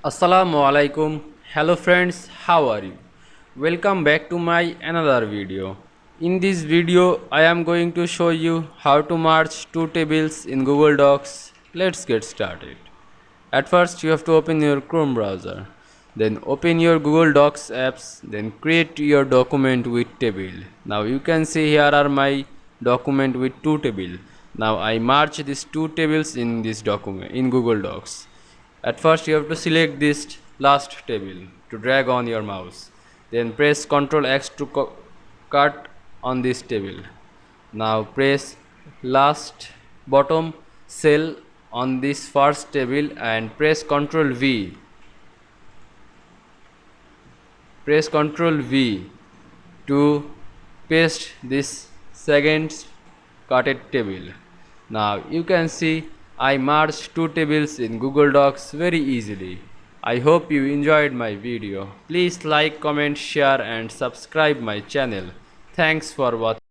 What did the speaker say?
Assalamu Walaikum. Hello friends, how are you? Welcome back to my another video. In this video, I am going to show you how to merge two tables in Google Docs. Let's get started. At first, you have to open your Chrome browser. Then open your Google Docs apps. Then create your document with table. Now you can see here are my document with two table. Now I merge these two tables in this document in Google Docs. At first you have to select this last table to drag on your mouse. Then press Ctrl X to cut on this table. Now press last bottom cell on this first table and press Ctrl V. Press Ctrl V to paste this second cutted table. Now you can see I merged two tables in Google Docs very easily. I hope you enjoyed my video. Please like, comment, share and subscribe my channel. Thanks for watching.